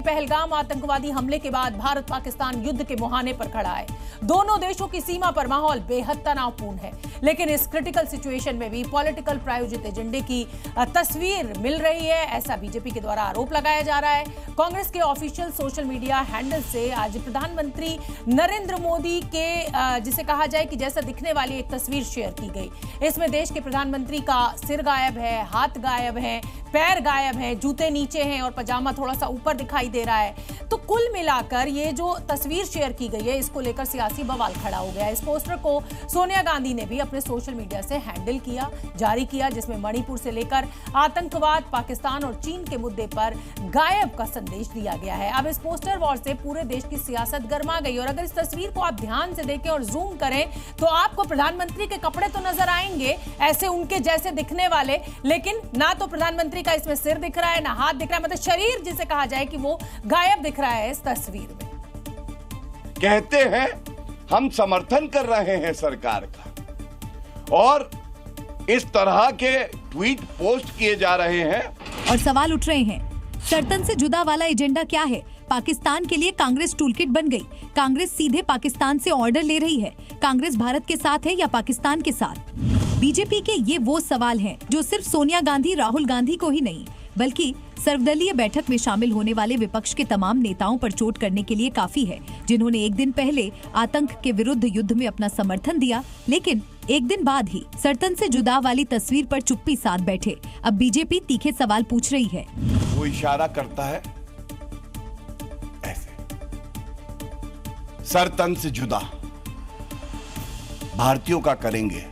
पहलगाम आतंकवादी हमले के बाद भारत पाकिस्तान युद्ध के मुहाने पर खड़ा है। दोनों देशों की सीमा पर माहौल बेहद तनावपूर्ण है, लेकिन इस क्रिटिकल सिचुएशन में भी पॉलिटिकल प्रायोजित एजेंडे की तस्वीर मिल रही है, ऐसा बीजेपी के द्वारा आरोप लगाया जा रहा है। कांग्रेस के ऑफिशियल सोशल मीडिया हैंडल से आज प्रधानमंत्री नरेंद्र मोदी के जिसे कहा जाए कि जैसा दिखने वाली एक तस्वीर शेयर की गई। इसमें देश के प्रधानमंत्री का सिर गायब है, हाथ गायब है, पैर गायब है, जूते नीचे हैं और पजामा थोड़ा सा ऊपर दिखाई दे रहा है। तो कुल मिलाकर ये जो तस्वीर शेयर की गई है, इसको लेकर सियासी बवाल खड़ा हो गया। इस पोस्टर को सोनिया गांधी ने भी अपने सोशल मीडिया से हैंडल किया, जारी किया, जिसमें मणिपुर से लेकर आतंकवाद, पाकिस्तान और चीन के मुद्दे पर गायब का संदेश दिया गया है। अब इस पोस्टर वॉर से पूरे देश की सियासत गर्मा गई और अगर इस तस्वीर को आप ध्यान से देखें और जूम करें तो आपको प्रधानमंत्री के कपड़े तो नजर आएंगे ऐसे उनके जैसे दिखने वाले, लेकिन ना तो प्रधानमंत्री का इसमें सिर दिख रहा है, ना हाथ दिख रहा है, मतलब शरीर जिसे कहा जाए कि वो गायब दिख रहा है इस तस्वीर में। कहते हैं हम समर्थन कर रहे हैं सरकार का और इस तरह के ट्वीट पोस्ट किए जा रहे हैं और सवाल उठ रहे हैं, सर्तन से जुदा वाला एजेंडा क्या है? पाकिस्तान के लिए कांग्रेस टूलकिट बन गई। कांग्रेस सीधे पाकिस्तान से ऑर्डर ले रही है। कांग्रेस भारत के साथ है या पाकिस्तान के साथ? बीजेपी के ये वो सवाल हैं जो सिर्फ सोनिया गांधी, राहुल गांधी को ही नहीं बल्कि सर्वदलीय बैठक में शामिल होने वाले विपक्ष के तमाम नेताओं पर चोट करने के लिए काफी है, जिन्होंने एक दिन पहले आतंक के विरुद्ध युद्ध में अपना समर्थन दिया, लेकिन एक दिन बाद ही सर्तन से जुदा वाली तस्वीर पर चुप्पी साध बैठे। अब बीजेपी तीखे सवाल पूछ रही है। वो इशारा करता है ऐसे, सर्तन से जुदा भारतीयों का करेंगे,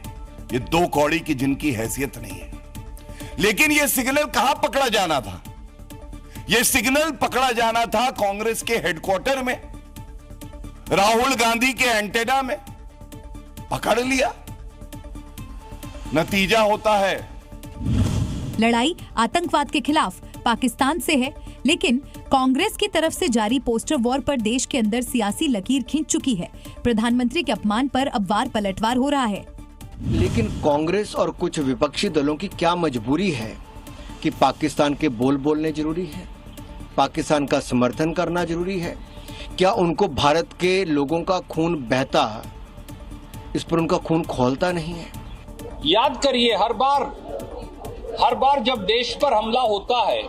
ये दो कौड़ी की जिनकी हैसियत नहीं है। लेकिन ये सिग्नल कहां पकड़ा जाना था? ये सिग्नल पकड़ा जाना था कांग्रेस के हेडक्वार्टर में, राहुल गांधी के एंटेना में। पकड़ लिया, नतीजा होता है लड़ाई आतंकवाद के खिलाफ पाकिस्तान से है, लेकिन कांग्रेस की तरफ से जारी पोस्टर वॉर पर देश के अंदर सियासी लकीर खींच चुकी है। प्रधानमंत्री के अपमान पर अब वार पलटवार हो रहा है। लेकिन कांग्रेस और कुछ विपक्षी दलों की क्या मजबूरी है कि पाकिस्तान के बोल बोलने जरूरी है, पाकिस्तान का समर्थन करना जरूरी है? क्या उनको भारत के लोगों का खून बहता, इस पर उनका खून खौलता नहीं है? याद करिए, हर बार जब देश पर हमला होता है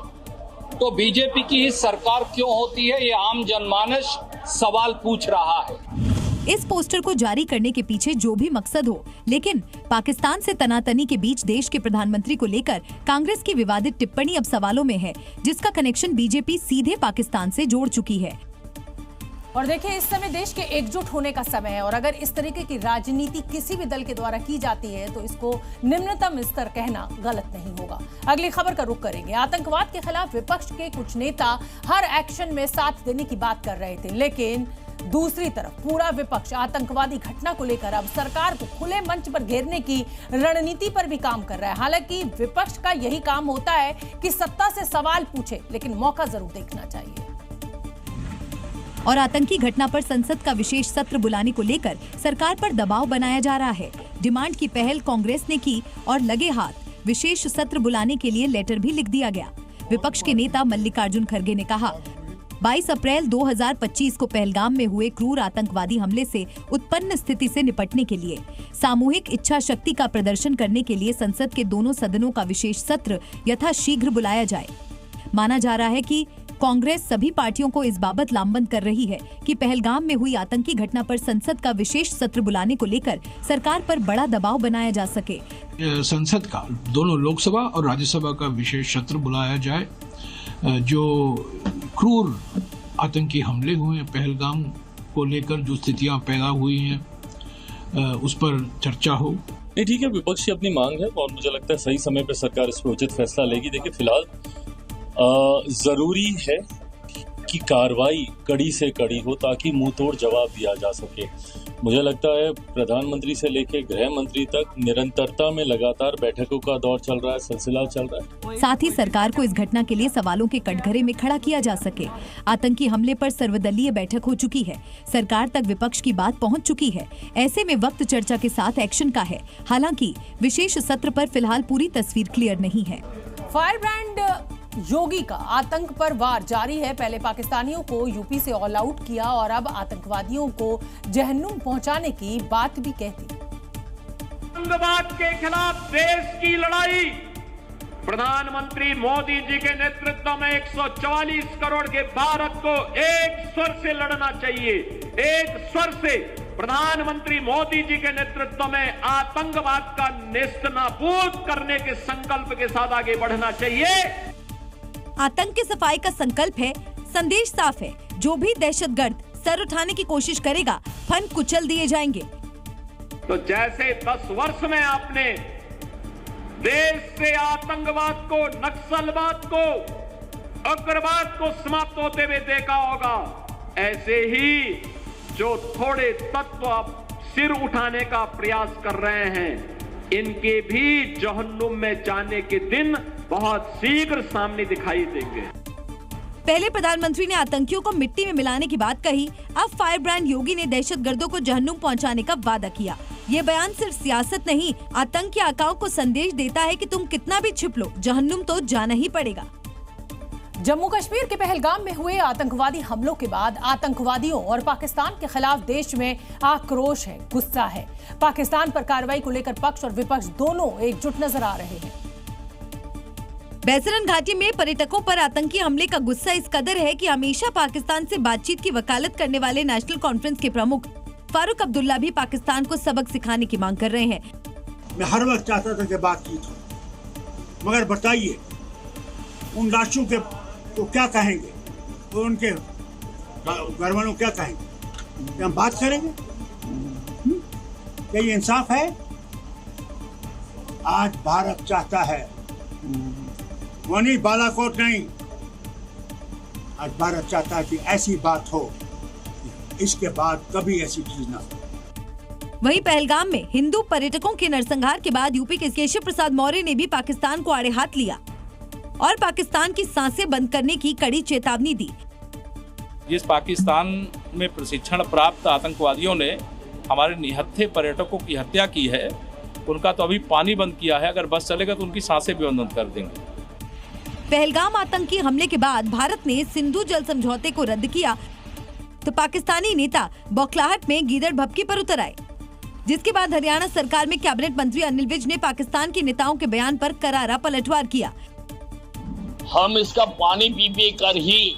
तो बीजेपी की ही सरकार क्यों होती है, ये आम जनमानस सवाल पूछ रहा है। इस पोस्टर को जारी करने के पीछे जो भी मकसद हो, लेकिन पाकिस्तान से तनातनी के बीच देश के प्रधानमंत्री को लेकर कांग्रेस की विवादित टिप्पणी अब सवालों में है, जिसका कनेक्शन बीजेपी सीधे पाकिस्तान से जोड़ चुकी है। और देखिए, इस समय देश के एकजुट होने का समय है और अगर इस तरीके की राजनीति किसी भी दल के द्वारा की जाती है तो इसको निम्नतम स्तर कहना गलत नहीं होगा। अगली खबर का रुख करेंगे। आतंकवाद के खिलाफ विपक्ष के कुछ नेता हर एक्शन में साथ देने की बात कर रहे थे, लेकिन दूसरी तरफ पूरा विपक्ष आतंकवादी घटना को लेकर अब सरकार को खुले मंच पर घेरने की रणनीति पर भी काम कर रहा है। हालांकि विपक्ष का यही काम होता है कि सत्ता से सवाल पूछे, लेकिन मौका जरूर देखना चाहिए। और आतंकी घटना पर संसद का विशेष सत्र बुलाने को लेकर सरकार पर दबाव बनाया जा रहा है। डिमांड की पहल कांग्रेस ने की और लगे हाथ विशेष सत्र बुलाने के लिए लेटर भी लिख दिया गया। विपक्ष के नेता मल्लिकार्जुन खड़गे ने कहा, 22 अप्रैल 2025 को पहलगाम में हुए क्रूर आतंकवादी हमले से उत्पन्न स्थिति से निपटने के लिए सामूहिक इच्छा शक्ति का प्रदर्शन करने के लिए संसद के दोनों सदनों का विशेष सत्र यथाशीघ्र बुलाया जाए। माना जा रहा है कि कांग्रेस सभी पार्टियों को इस बाबत लामबंद कर रही है कि पहलगाम में हुई आतंकी घटना पर संसद का विशेष सत्र बुलाने को लेकर सरकार पर बड़ा दबाव बनाया जा सके। संसद का दोनों लोकसभा और राज्यसभा का विशेष सत्र बुलाया जाए। जो क्रूर आतंकी हमले हुए हैं, पहलगाम को लेकर जो स्थितियां पैदा हुई हैं, उस पर चर्चा हो। नहीं, ठीक है, विपक्ष की अपनी मांग है और मुझे लगता है सही समय पर सरकार इस पर उचित फैसला लेगी। देखिए, फिलहाल जरूरी है कि कार्रवाई कड़ी से कड़ी हो ताकि मुंह तोड़ जवाब दिया जा सके। मुझे लगता है प्रधानमंत्री से लेकर गृह मंत्री तक निरंतरता में लगातार बैठकों का दौर चल रहा है, सिलसिला चल रहा है। साथ ही सरकार को इस घटना के लिए सवालों के कटघरे में खड़ा किया जा सके। आतंकी हमले पर सर्वदलीय बैठक हो चुकी है, सरकार तक विपक्ष की बात पहुंच चुकी है। ऐसे में वक्त चर्चा के साथ एक्शन का है। हालांकि विशेष सत्र पर फिलहाल पूरी तस्वीर क्लियर नहीं है। फायर ब्रांड योगी का आतंक पर वार जारी है। पहले पाकिस्तानियों को यूपी से ऑल आउट किया और अब आतंकवादियों को जहन्नुम पहुंचाने की बात भी कहती। आतंकवाद के खिलाफ देश की लड़ाई प्रधानमंत्री मोदी जी के नेतृत्व में 144 करोड़ के भारत को एक स्वर से लड़ना चाहिए। एक स्वर से प्रधानमंत्री मोदी जी के नेतृत्व में आतंकवाद का नेस्तनाबूद करने के संकल्प के साथ आगे बढ़ना चाहिए। आतंक की सफाई का संकल्प है, संदेश साफ है। जो भी दहशतगर्द सर उठाने की कोशिश करेगा, फन कुचल दिए जाएंगे। तो जैसे 10 वर्ष में आपने देश से आतंकवाद को, नक्सलवाद को, उग्रवाद को समाप्त होते हुए देखा होगा, ऐसे ही जो थोड़े तत्व सिर उठाने का प्रयास कर रहे हैं, इनके भी जहन्नुम में जाने के दिन बहुत शीघ्र सामने दिखाई देंगे। पहले प्रधानमंत्री ने आतंकियों को मिट्टी में मिलाने की बात कही, अब फायर ब्रांड योगी ने दहशतगर्दों को जहन्नुम पहुंचाने का वादा किया। ये बयान सिर्फ सियासत नहीं, आतंक के आकाओं को संदेश देता है कि तुम कितना भी छिप लो, जहन्नुम तो जाना ही पड़ेगा। जम्मू कश्मीर के पहलगाम में हुए आतंकवादी हमलों के बाद आतंकवादियों और पाकिस्तान के खिलाफ देश में आक्रोश है, गुस्सा है। पाकिस्तान पर कार्रवाई को लेकर पक्ष और विपक्ष दोनों एकजुट नजर आ रहे हैं। बैसरन घाटी में पर्यटकों पर आतंकी हमले का गुस्सा इस कदर है कि हमेशा पाकिस्तान से बातचीत की वकालत करने वाले नेशनल कॉन्फ्रेंस के प्रमुख फारूक अब्दुल्ला भी पाकिस्तान को सबक सिखाने की मांग कर रहे हैं। मैं हर वक्त चाहता था कि बातचीत हो, मगर बताइए उन लाशों के तो क्या कहेंगे, तो उनके घर वालों क्या कहेंगे? क्या हम बात करेंगे? क्या ये इंसाफ है? आज भारत चाहता है, वो नहीं, बालाकोट नहीं, आज भारत चाहता है कि ऐसी बात हो, इसके बाद कभी ऐसी चीज ना हो। वहीं पहलगाम में हिंदू पर्यटकों के नरसंहार के बाद यूपी के केशव प्रसाद मौर्य ने भी पाकिस्तान को आड़े हाथ लिया और पाकिस्तान की सांसें बंद करने की कड़ी चेतावनी दी। जिस पाकिस्तान में प्रशिक्षण प्राप्त आतंकवादियों ने हमारे निहत्थे पर्यटकों की हत्या की है, उनका तो अभी पानी बंद किया है, अगर बस चलेगा तो उनकी सांसें भी बंद कर देंगे। पहलगाम आतंकी हमले के बाद भारत ने सिंधु जल समझौते को रद्द किया तो पाकिस्तानी नेता बौखलाहट में गीदड़ भभकी पर उतर आए, जिसके बाद हरियाणा सरकार में कैबिनेट मंत्री अनिल विज ने पाकिस्तान के नेताओं के बयान पर करारा पलटवार किया। हम इसका पानी पी कर ही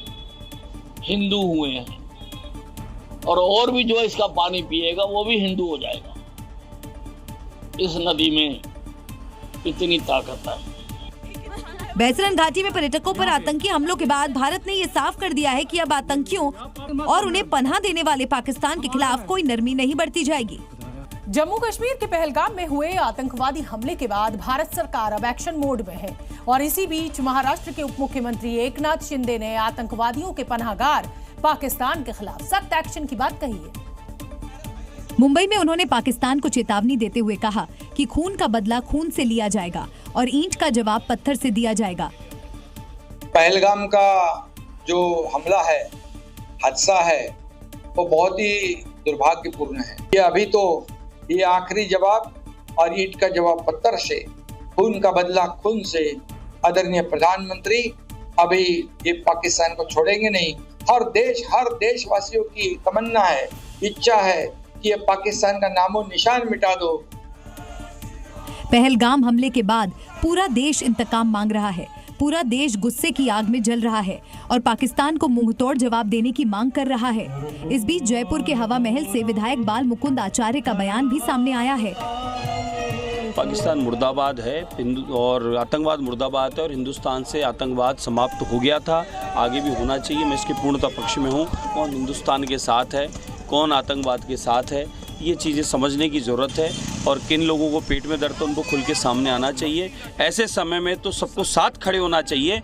हिंदू हुए हैं और भी जो इसका पानी पिएगा वो भी हिंदू हो जाएगा। इस नदी में इतनी ताकत है। बैसरन घाटी में पर्यटकों पर आतंकी हमलों के बाद भारत ने ये साफ कर दिया है कि अब आतंकियों और उन्हें पनाह देने वाले पाकिस्तान के खिलाफ कोई नरमी नहीं बरती जाएगी। जम्मू कश्मीर के पहलगाम में हुए आतंकवादी हमले के बाद भारत सरकार अब एक्शन मोड में है और इसी बीच महाराष्ट्र के उप मुख्यमंत्री एकनाथ शिंदे ने आतंकवादियों के पनाहगार पाकिस्तान के खिलाफ सख्त एक्शन की बात कही है। मुंबई में उन्होंने पाकिस्तान को चेतावनी देते हुए कहा कि खून का बदला खून से लिया जाएगा और ईंट का जवाब पत्थर से दिया जाएगा। पहलगाम का जो हमला है, हादसा है, वो बहुत ही दुर्भाग्यपूर्ण है। ये अभी तो ये आखिरी जवाब और ईंट का जवाब पत्थर से, खून का बदला खून से। आदरणीय प्रधानमंत्री अभी ये पाकिस्तान को छोड़ेंगे नहीं। हर देशवासियों की तमन्ना है, इच्छा है कि ये पाकिस्तान का नामो निशान मिटा दो। पहलगाम हमले के बाद पूरा देश इंतकाम मांग रहा है, पूरा देश गुस्से की आग में जल रहा है और पाकिस्तान को मुंहतोड़ जवाब देने की मांग कर रहा है। इस बीच जयपुर के हवा महल से विधायक बाल मुकुंद आचार्य का बयान भी सामने आया है। पाकिस्तान मुर्दाबाद है और आतंकवाद मुर्दाबाद है और हिंदुस्तान से आतंकवाद समाप्त हो गया था, आगे भी होना चाहिए। मैं इसके पूर्णतः पक्ष में हूँ। कौन हिंदुस्तान के साथ है, कौन आतंकवाद के साथ है, ये चीज़ें समझने की ज़रूरत है और किन लोगों को पेट में दर्द है उनको खुल के सामने आना चाहिए। ऐसे समय में तो सबको साथ खड़े होना चाहिए।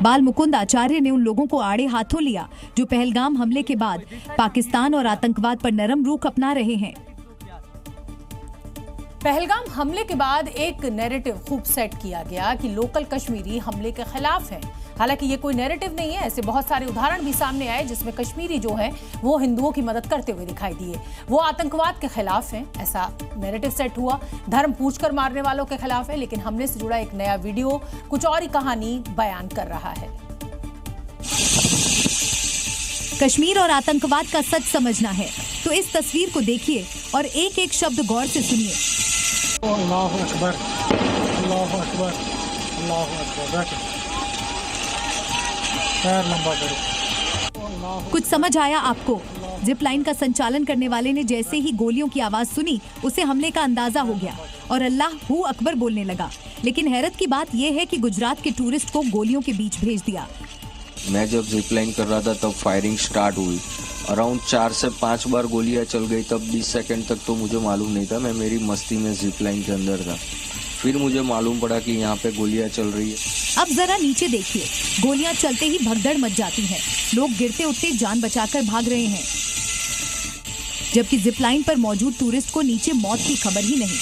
बाल मुकुंद आचार्य ने उन लोगों को आड़े हाथों लिया जो पहलगाम हमले के बाद पाकिस्तान और आतंकवाद पर नरम रुख अपना रहे हैं। पहलगाम हमले के बाद एक नैरेटिव खूब सेट किया गया कि लोकल कश्मीरी हमले के खिलाफ हैं। हालांकि ये कोई नैरेटिव नहीं है। ऐसे बहुत सारे उदाहरण भी सामने आए जिसमें कश्मीरी जो है वो हिंदुओं की मदद करते हुए दिखाई दिए। वो आतंकवाद के खिलाफ हैं, ऐसा नैरेटिव सेट हुआ। धर्म पूछकर मारने वालों के खिलाफ है। लेकिन हमले से जुड़ा एक नया वीडियो कुछ और ही कहानी बयान कर रहा है। कश्मीर और आतंकवाद का सच समझना है तो इस तस्वीर को देखिए और एक एक शब्द गौर से सुनिए। अल्लाहु अकबर, अल्लाहु अकबर, अल्लाहु अकबर। पैर लंबा करो। कुछ समझ आया आपको? जिप लाइन का संचालन करने वाले ने जैसे ही गोलियों की आवाज सुनी उसे हमले का अंदाजा हो गया और अल्लाहु अकबर बोलने लगा। लेकिन हैरत की बात यह है कि गुजरात के टूरिस्ट को गोलियों के बीच भेज दिया। मैं जब जिप लाइन कर रहा था तब फायरिंग स्टार्ट हुई। अराउंड 4 से 5 बार गोलियां चल गई। तब 20 सेकंड तक तो मुझे मालूम नहीं था, मैं मेरी मस्ती में जिप लाइन के अंदर था। फिर मुझे मालूम पड़ा कि यहाँ पे गोलियां चल रही है। अब जरा नीचे देखिए, गोलियां चलते ही भगदड़ मच जाती है। लोग गिरते उठते जान बचाकर भाग रहे हैं, जबकि जिप लाइन पर मौजूद टूरिस्ट को नीचे मौत की खबर ही नहीं।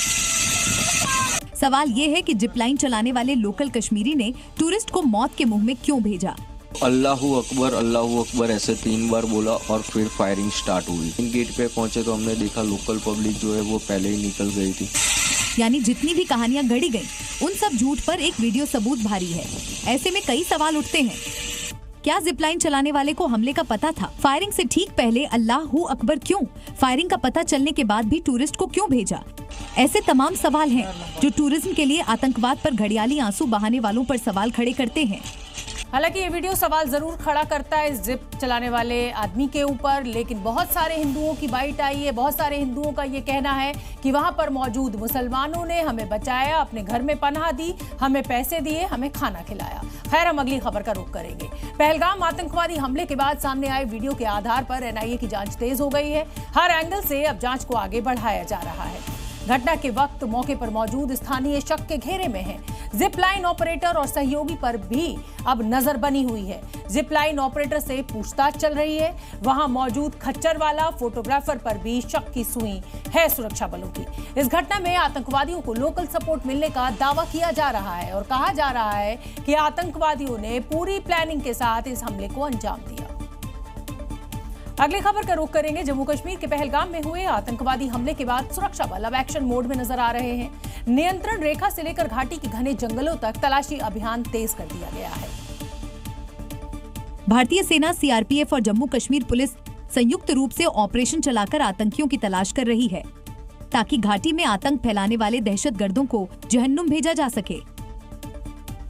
सवाल ये है कि जिप लाइन चलाने वाले लोकल कश्मीरी ने टूरिस्ट को मौत के मुंह में क्यों भेजा? अल्लाहु अकबर ऐसे 3 बार बोला और फिर फायरिंग स्टार्ट हुई। इन गेट पे पहुंचे तो हमने देखा लोकल पब्लिक जो है वो पहले ही निकल गई थी। यानी जितनी भी कहानियां गढ़ी गई उन सब झूठ पर एक वीडियो सबूत भारी है। ऐसे में कई सवाल उठते हैं। क्या जिप लाइन चलाने वाले को हमले का पता था? फायरिंग से ठीक पहले अल्लाहु अकबर क्यों? फायरिंग का पता चलने के बाद भी टूरिस्ट को क्यों भेजा? ऐसे तमाम सवाल हैं जो टूरिज्म के लिए आतंकवाद पर घड़ियाली आंसू बहाने वालों पर सवाल खड़े करते हैं। हालांकि ये वीडियो सवाल जरूर खड़ा करता है इस जिप चलाने वाले आदमी के ऊपर, लेकिन बहुत सारे हिंदुओं की बाइट आई है। बहुत सारे हिंदुओं का ये कहना है कि वहां पर मौजूद मुसलमानों ने हमें बचाया, अपने घर में पनाह दी, हमें पैसे दिए, हमें खाना खिलाया। खैर, हम अगली खबर का रुख करेंगे। पहलगाम आतंकवादी हमले के बाद सामने आए वीडियो के आधार पर एनआईए की जांच तेज हो गई है। हर एंगल से अब जांच को आगे बढ़ाया जा रहा है। घटना के वक्त मौके पर मौजूद स्थानीय शक के घेरे में है। जिप लाइन ऑपरेटर और सहयोगी पर भी अब नजर बनी हुई है। जिप लाइन ऑपरेटर से पूछताछ चल रही है। वहां मौजूद खच्चर वाला फोटोग्राफर पर भी शक की सुई है सुरक्षा बलों की। इस घटना में आतंकवादियों को लोकल सपोर्ट मिलने का दावा किया जा रहा है और कहा जा रहा है कि आतंकवादियों ने पूरी प्लानिंग के साथ इस हमले को अंजाम दिया। अगली खबर का रुख करेंगे। जम्मू कश्मीर के पहलगाम में हुए आतंकवादी हमले के बाद सुरक्षा बल अब एक्शन मोड में नजर आ रहे हैं। नियंत्रण रेखा से लेकर घाटी के घने जंगलों तक तलाशी अभियान तेज कर दिया गया है। भारतीय सेना, सीआरपीएफ और जम्मू कश्मीर पुलिस संयुक्त रूप से ऑपरेशन चलाकर आतंकियों की तलाश कर रही है, ताकि घाटी में आतंक फैलाने वाले दहशतगर्दों को जहन्नुम भेजा जा सके।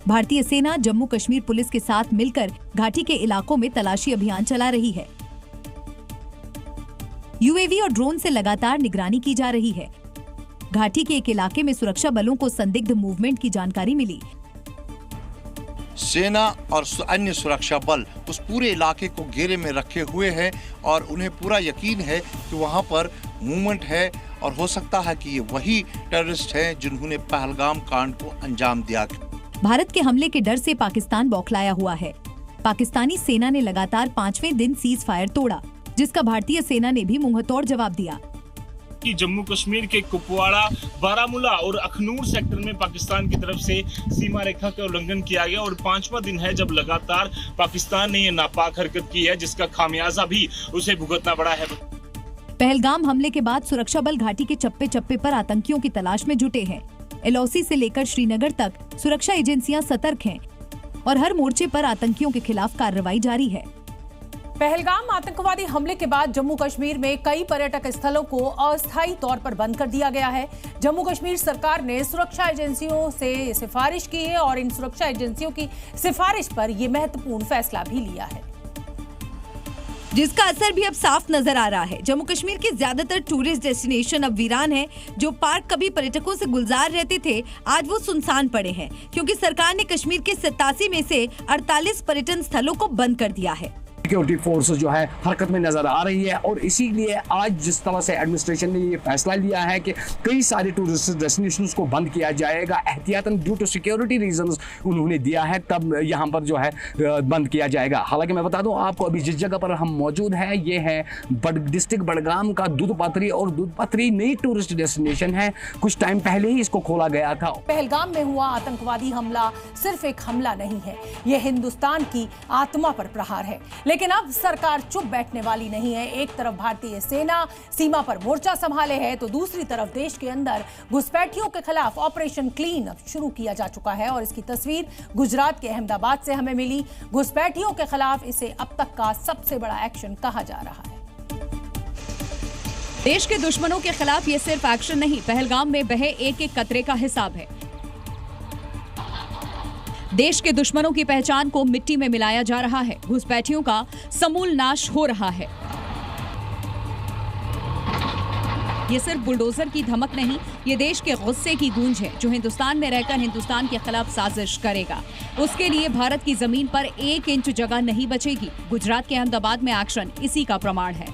भारतीय सेना जम्मू कश्मीर पुलिस के साथ मिलकर घाटी के इलाकों में तलाशी अभियान चला रही है। यूएवी और ड्रोन से लगातार निगरानी की जा रही है। घाटी के एक इलाके में सुरक्षा बलों को संदिग्ध मूवमेंट की जानकारी मिली। सेना और अन्य सुरक्षा बल उस पूरे इलाके को घेरे में रखे हुए हैं और उन्हें पूरा यकीन है कि वहां पर मूवमेंट है और हो सकता है कि ये वही टेररिस्ट हैं जिन्होंने पहलगाम कांड को अंजाम दिया। भारत के हमले के डर से पाकिस्तान बौखलाया हुआ है। पाकिस्तानी सेना ने लगातार 5वें दिन सीज फायर तोड़ा, जिसका भारतीय सेना ने भी मुंहतोड़ जवाब दिया। कि जम्मू कश्मीर के कुपवाड़ा, बारामूला और अखनूर सेक्टर में पाकिस्तान की तरफ से सीमा रेखा का उल्लंघन किया गया और 5वां दिन है जब लगातार पाकिस्तान ने ये नापाक हरकत की है, जिसका खामियाजा भी उसे भुगतना पड़ा है। पहलगाम हमले के बाद सुरक्षा बल घाटी के चप्पे चप्पे पर आतंकियों की तलाश में जुटे हैं। एलओसी से लेकर श्रीनगर तक सुरक्षा एजेंसियां सतर्क हैं और हर मोर्चे पर आतंकियों के खिलाफ कार्रवाई जारी है। पहलगाम आतंकवादी हमले के बाद जम्मू कश्मीर में कई पर्यटक स्थलों को अस्थायी तौर पर बंद कर दिया गया है। जम्मू कश्मीर सरकार ने सुरक्षा एजेंसियों से सिफारिश की है और इन सुरक्षा एजेंसियों की सिफारिश पर यह महत्वपूर्ण फैसला भी लिया है, जिसका असर भी अब साफ नजर आ रहा है। जम्मू कश्मीर के ज्यादातर टूरिस्ट डेस्टिनेशन अब वीरान हैं। जो पार्क कभी पर्यटकों से गुलजार रहते थे, आज वो सुनसान पड़े हैं, क्योंकि सरकार ने कश्मीर के 87 में से 48 पर्यटन स्थलों को बंद कर दिया है। सिक्योरिटी फोर्स जो है हरकत में नजर आ रही है। और इसीलिए आज जिस तरह से एडमिनिस्ट्रेशन ने ये फैसला लिया है कि कई सारे टूरिस्ट डेस्टिनेशंस को बंद किया जाएगा, एहतियातन ड्यू टू सिक्योरिटी रीजंस उन्होंने दिया है, तब यहाँ पर जो है बंद किया जाएगा। हालांकि मैं बता दूं आपको अभी जिस जगह पर हम मौजूद है ये है डिस्ट्रिक्ट बड़गाम का दूधपत्री, और दूधपत्री नई टूरिस्ट डेस्टिनेशन है। कुछ टाइम पहले ही इसको खोला गया था। पहलगाम में हुआ आतंकवादी हमला सिर्फ एक हमला नहीं है, यह हिंदुस्तान की आत्मा पर प्रहार है। लेकिन अब सरकार चुप बैठने वाली नहीं है। एक तरफ भारतीय सेना सीमा पर मोर्चा संभाले है, तो दूसरी तरफ देश के अंदर घुसपैठियों के खिलाफ ऑपरेशन क्लीन अप शुरू किया जा चुका है। और इसकी तस्वीर गुजरात के अहमदाबाद से हमें मिली। घुसपैठियों के खिलाफ इसे अब तक का सबसे बड़ा एक्शन कहा जा रहा है। देश के दुश्मनों के खिलाफ ये सिर्फ एक्शन नहीं, पहलगाम में बहे एक एक कतरे का हिसाब है। देश के दुश्मनों की पहचान को मिट्टी में मिलाया जा रहा है, घुसपैठियों का समूल नाश हो रहा है। ये सिर्फ बुलडोजर की धमक नहीं, ये देश के गुस्से की गूंज है, जो हिंदुस्तान में रहकर हिंदुस्तान के खिलाफ साजिश करेगा। उसके लिए भारत की जमीन पर 1 इंच जगह नहीं बचेगी। गुजरात के अहमदाबाद में एक्शन इसी का प्रमाण है।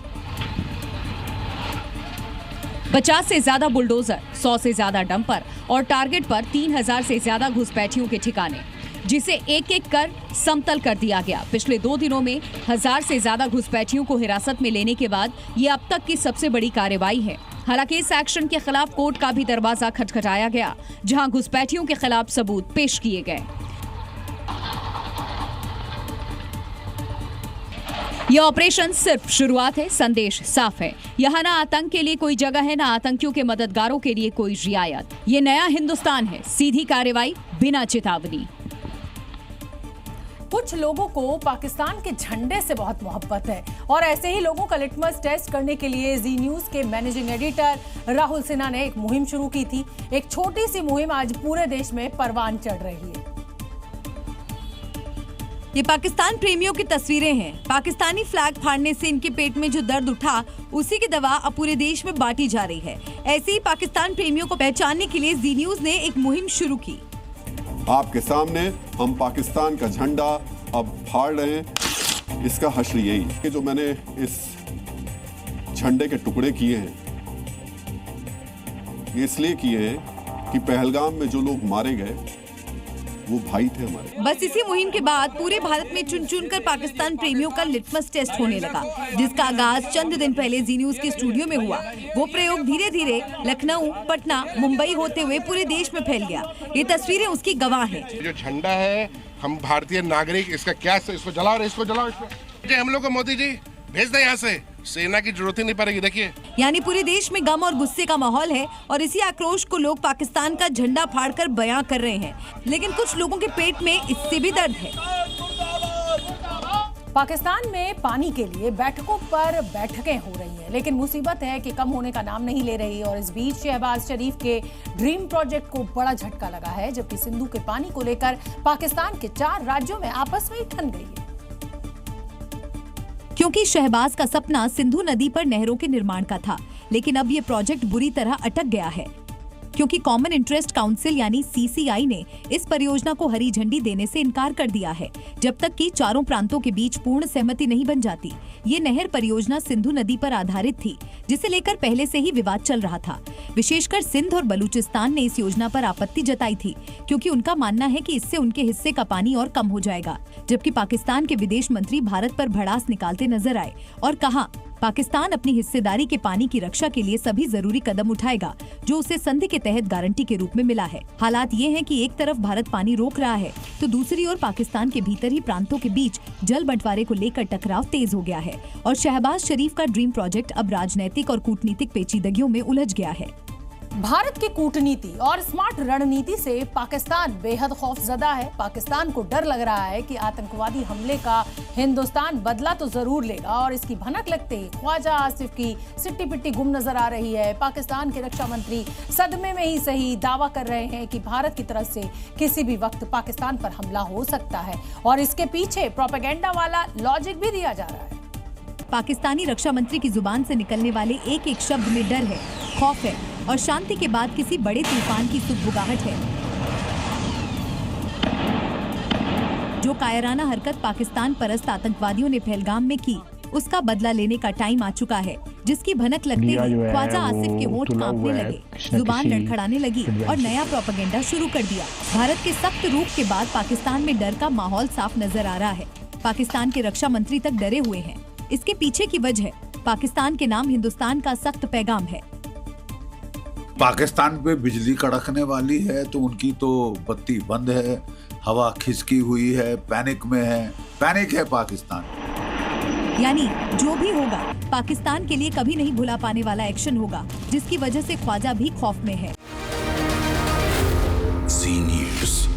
50 से ज्यादा बुलडोजर, 100 से ज्यादा डंपर और टारगेट पर 3000 से ज्यादा घुसपैठियों के ठिकाने, जिसे एक एक कर समतल कर दिया गया। पिछले 2 दिनों में 1000 से ज्यादा घुसपैठियों को हिरासत में लेने के बाद ये अब तक की सबसे बड़ी कार्रवाई है। हालांकि इस एक्शन के खिलाफ कोर्ट का भी दरवाजा खटखटाया गया, जहां घुसपैठियों के खिलाफ सबूत पेश किए गए। यह ऑपरेशन सिर्फ शुरुआत है, संदेश साफ है। यहाँ ना आतंक के लिए कोई जगह है, ना आतंकियों के मददगारों के लिए कोई रियायत। ये नया हिंदुस्तान है, सीधी कार्रवाई बिना चेतावनी। कुछ लोगों को पाकिस्तान के झंडे से बहुत मोहब्बत है, और ऐसे ही लोगों का लिटमस टेस्ट करने के लिए जी न्यूज के मैनेजिंग एडिटर राहुल सिन्हा ने एक मुहिम शुरू की थी। एक छोटी सी मुहिम आज पूरे देश में परवान चढ़ रही है। ये पाकिस्तान प्रेमियों की तस्वीरें हैं। पाकिस्तानी फ्लैग फाड़ने से इनके पेट में जो दर्द उठा, उसी की दवा अब पूरे देश में बांटी जा रही है। ऐसे ही पाकिस्तान प्रेमियों को पहचानने के लिए जी न्यूज ने एक मुहिम शुरू की। आपके सामने हम पाकिस्तान का झंडा अब फाड़ रहे हैं। इसका हश्र यही कि जो मैंने इस झंडे के टुकड़े किए हैं, ये इसलिए किए हैं कि पहलगाम में जो लोग मारे गए वो भाई थे हमारे। बस इसी मुहिम के बाद पूरे भारत में चुन चुन कर पाकिस्तान प्रेमियों का लिटमस टेस्ट होने लगा, जिसका आगाज चंद दिन पहले जी न्यूज के स्टूडियो में हुआ। वो प्रयोग धीरे धीरे लखनऊ, पटना, मुंबई होते हुए पूरे देश में फैल गया। ये तस्वीरें उसकी गवाह हैं। जो झंडा है, हम भारतीय नागरिक, इसका क्या, इसको जलाओ, इसको जलाओ, हम लोग को मोदी जी भेज दे यहाँ से, सेना की जरूरत ही नहीं पड़ेगी। देखिए, यानी पूरे देश में गम और गुस्से का माहौल है, और इसी आक्रोश को लोग पाकिस्तान का झंडा फाड़कर बयां कर रहे हैं। लेकिन कुछ लोगों के पेट में इससे भी दर्द है। पाकिस्तान में पानी के लिए बैठकों पर बैठकें हो रही हैं, लेकिन मुसीबत है कि कम होने का नाम नहीं ले रही। और इस बीच शहबाज शरीफ के ड्रीम प्रोजेक्ट को बड़ा झटका लगा है, जबकि सिंधु के पानी को लेकर पाकिस्तान के 4 राज्यों में आपस में ही ठन गई है। क्योंकि शहबाज का सपना सिंधु नदी पर नहरों के निर्माण का था, लेकिन अब ये प्रोजेक्ट बुरी तरह अटक गया है, क्योंकि कॉमन इंटरेस्ट काउंसिल यानी सीसीआई ने इस परियोजना को हरी झंडी देने से इनकार कर दिया है, जब तक कि चारों प्रांतों के बीच पूर्ण सहमति नहीं बन जाती। ये नहर परियोजना सिंधु नदी पर आधारित थी, जिसे लेकर पहले से ही विवाद चल रहा था। विशेषकर सिंध और बलूचिस्तान ने इस योजना पर आपत्ति जताई थी, क्योंकि उनका मानना है कि इससे उनके हिस्से का पानी और कम हो जाएगा। जबकि पाकिस्तान के विदेश मंत्री भारत पर भड़ास निकालते नजर आए और कहा, पाकिस्तान अपनी हिस्सेदारी के पानी की रक्षा के लिए सभी जरूरी कदम उठाएगा, जो उसे संधि के तहत गारंटी के रूप में मिला है। हालात ये हैं कि एक तरफ भारत पानी रोक रहा है, तो दूसरी ओर पाकिस्तान के भीतर ही प्रांतों के बीच जल बंटवारे को लेकर टकराव तेज हो गया है, और शहबाज शरीफ का ड्रीम प्रोजेक्ट अब राजनीतिक और कूटनीतिक पेचीदगियों में उलझ गया है। भारत की कूटनीति और स्मार्ट रणनीति से पाकिस्तान बेहद खौफजदा है। पाकिस्तान को डर लग रहा है कि आतंकवादी हमले का हिंदुस्तान बदला तो जरूर लेगा, और इसकी भनक लगते ही ख्वाजा आसिफ की सिट्टी पिट्टी गुम नजर आ रही है। पाकिस्तान के रक्षा मंत्री सदमे में ही सही दावा कर रहे हैं कि भारत की तरफ से किसी भी वक्त पाकिस्तान पर हमला हो सकता है, और इसके पीछे प्रोपेगेंडा वाला लॉजिक भी दिया जा रहा है। पाकिस्तानी रक्षा मंत्री की जुबान से निकलने वाले एक एक शब्द में डर है, खौफ है, और शांति के बाद किसी बड़े तूफान की सुगबुगाहट है। जो कायराना हरकत पाकिस्तान परस्त आतंकवादियों ने पहलगाम में की, उसका बदला लेने का टाइम आ चुका है, जिसकी भनक लगते ही ख्वाजा आसिफ के होंठ कांपने लगे, जुबान लड़खड़ाने लगी और नया प्रोपेगेंडा शुरू कर दिया। भारत के सख्त रूख के बाद पाकिस्तान में डर का माहौल साफ नजर आ रहा है। पाकिस्तान के रक्षा मंत्री तक डरे हुए हैं। इसके पीछे की वजह पाकिस्तान के नाम हिंदुस्तान का सख्त पैगाम है। पाकिस्तान पे बिजली कड़कने वाली है तो उनकी तो बत्ती बंद है, हवा खिसकी हुई है, पैनिक में है, पैनिक है पाकिस्तान। यानी जो भी होगा पाकिस्तान के लिए कभी नहीं भुला पाने वाला एक्शन होगा, जिसकी वजह से ख्वाजा भी खौफ में है। जी न्यूज़।